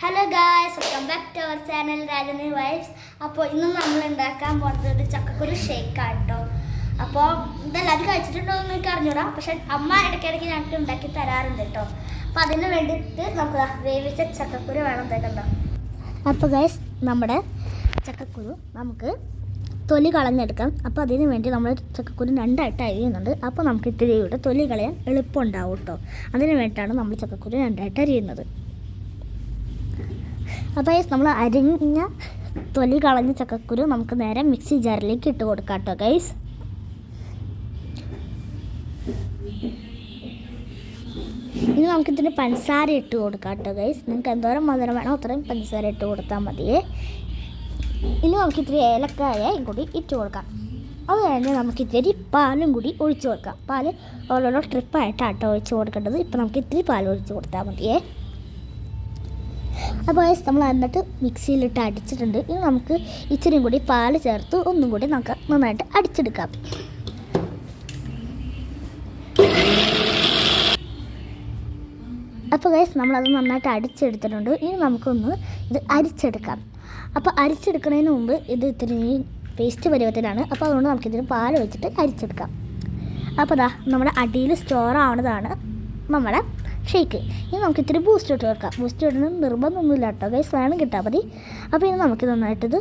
Hello guys, welcome back to our channel Rajani vibes. അപ്പോൾ ഇന്ന് നമ്മൾ ഉണ്ടാക്കാൻ പോകുന്നത് ചക്കക്കുരു ഷേക്കാണ് കേട്ടോ. അപ്പോൾ ഇതെല്ലാവരും കഴിച്ചിട്ടുണ്ടോ എന്ന് എനിക്ക് അറിഞ്ഞൂടാ, പക്ഷെ അമ്മ ഇടയ്ക്കിടയ്ക്ക് ഞങ്ങൾക്ക് ഉണ്ടാക്കി തരാറുണ്ട് കേട്ടോ. അപ്പോൾ അതിന് വേണ്ടിയിട്ട് നമുക്ക് വേവിച്ച ചക്കക്കുരു വേണം തരണ്ടോ. അപ്പോൾ ഗായ്സ്, നമ്മുടെ ചക്കക്കുരു നമുക്ക് തൊലി കളഞ്ഞെടുക്കാം. അപ്പോൾ അതിന് വേണ്ടി നമ്മൾ ചക്കക്കുരു രണ്ടായിട്ട് അരിയുന്നുണ്ട്. അപ്പോൾ നമുക്ക് ഇത്തിരിയുടെ തൊലി കളയാൻ എളുപ്പമുണ്ടാവും കേട്ടോ. അതിന് വേണ്ടിയിട്ടാണ് നമ്മൾ ചക്കക്കുരു രണ്ടായിട്ട് അരിയുന്നത്. അപ്പോൾ നമ്മൾ അരിഞ്ഞ തൊലി കളഞ്ഞ ചക്കക്കുരു നമുക്ക് നേരെ മിക്സി ജാറിലേക്ക് ഇട്ട് കൊടുക്കാം കേട്ടോ ഗൈസ്. ഇനി നമുക്കിതിന് പഞ്ചസാര ഇട്ട് കൊടുക്കാം കേട്ടോ ഗൈസ്. നിങ്ങൾക്ക് എന്തോരം മധുരം വേണോ അത്രയും പഞ്ചസാര ഇട്ട് കൊടുത്താൽ മതിയേ. ഇനി നമുക്കിത്തിരി ഏലക്കായയും കൂടി ഇട്ട് കൊടുക്കാം. അത് കഴിഞ്ഞ് നമുക്കിത്തിരി പാലും കൂടി ഒഴിച്ച് കൊടുക്കാം. പാൽ ഓരോരോ ട്രിപ്പായിട്ടാട്ടോ ഒഴിച്ച് കൊടുക്കേണ്ടത്. ഇപ്പോൾ നമുക്ക് ഇത്തിരി പാൽ ഒഴിച്ച് കൊടുത്താൽ മതിയേ. അപ്പോൾ നമ്മൾ എന്നിട്ട് മിക്സിയിലിട്ട് അടിച്ചിട്ടുണ്ട്. ഇനി നമുക്ക് ഇച്ചിരിയും കൂടി പാൽ ചേർത്ത് ഒന്നും കൂടി നമുക്ക് നന്നായിട്ട് അടിച്ചെടുക്കാം. അപ്പോൾ ഗൈസ്, നമ്മളത് നന്നായിട്ട് അടിച്ചെടുത്തിട്ടുണ്ട്. ഇനി നമുക്കൊന്ന് ഇത് അരിച്ചെടുക്കാം. അപ്പോൾ അരിച്ചെടുക്കുന്നതിന് മുമ്പ് ഇത് ഇത്തിരി പേസ്റ്റ് പരുവത്തിലാണ്. അപ്പോൾ അതുകൊണ്ട് നമുക്കിതിന് പാൽ ഒഴിച്ചിട്ട് അരിച്ചെടുക്കാം. അപ്പോൾ ദാ നമ്മുടെ അടിയിൽ സ്റ്റോർ ആവുന്നതാണ് നമ്മുടെ ഷേക്ക്. ഇനി നമുക്ക് ഇത്തിരി ബൂസ്റ്റ് ഇട്ട് കൊടുക്കാം. ബൂസ്റ്റ് ഇടുന്നത് നിർബന്ധമൊന്നുമില്ല കേട്ടോ ഗൈസ്, വേണം കിട്ടാൽ മതി. അപ്പോൾ ഇനി നമുക്ക് നന്നായിട്ടിത്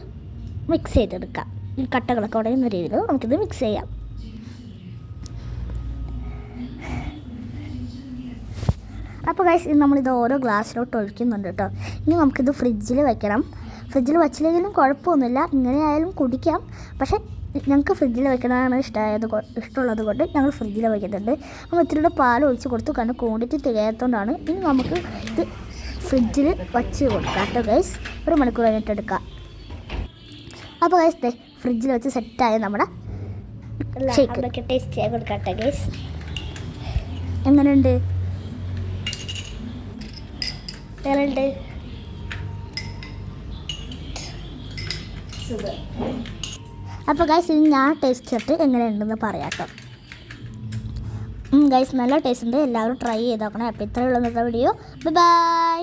മിക്സ് ചെയ്തെടുക്കാം. ഈ കട്ടകളൊക്കെ ഉടയുന്ന രീതിയിൽ നമുക്കിത് മിക്സ് ചെയ്യാം. അപ്പോൾ ഗൈസ്, നമ്മളിത് ഓരോ ഗ്ലാസ്സിലോട്ട് ഒഴിക്കുന്നുണ്ട് കേട്ടോ. ഇനി നമുക്കിത് ഫ്രിഡ്ജിൽ വെക്കണം. ഫ്രിഡ്ജിൽ വച്ചില്ലെങ്കിലും കുഴപ്പമൊന്നുമില്ല, ഇങ്ങനെ ആയാലും കുടിക്കാം. പക്ഷേ ഞങ്ങൾക്ക് ഫ്രിഡ്ജിൽ വെക്കണതാണ് ഇഷ്ടമുള്ളത് കൊണ്ട് ഞങ്ങൾ ഫ്രിഡ്ജിൽ വയ്ക്കുന്നുണ്ട്. നമ്മൾ ഇത്തിരിയുടെ പാൽ ഒഴിച്ച് കൊടുത്തു, കാരണം ക്വാണ്ടിറ്റി തികയാത്തതുകൊണ്ടാണ്. ഇനി നമുക്ക് ഇത് ഫ്രിഡ്ജിൽ വച്ച് കൊടുക്കാം കേട്ടോ ഗൈസ്. 1 മണിക്കൂർ കഴിഞ്ഞിട്ട് എടുക്കാം. അപ്പോൾ ഗൈസ്, ഫ്രിഡ്ജിൽ വെച്ച് സെറ്റായ നമ്മുടെ ഷേക്ക് ടേസ്റ്റ് ചെയ്യാൻ കൊടുക്കാം കേട്ടോ ഗൈസ്. എങ്ങനെയുണ്ട്? എങ്ങനെയുണ്ട്? സുഖം. അപ്പോൾ ഗൈസ്, ഇനി ഞാൻ ടേസ്റ്റ് ചെയ്തിട്ട് എങ്ങനെയുണ്ടെന്ന് പറയാം കേട്ടോ. ഗൈസ്, നല്ല ടേസ്റ്റ് ഉണ്ട്. എല്ലാവരും ട്രൈ ചെയ്ത് നോക്കണം. അപ്പോൾ ഇത്രയുള്ള വീഡിയോ. ബൈ.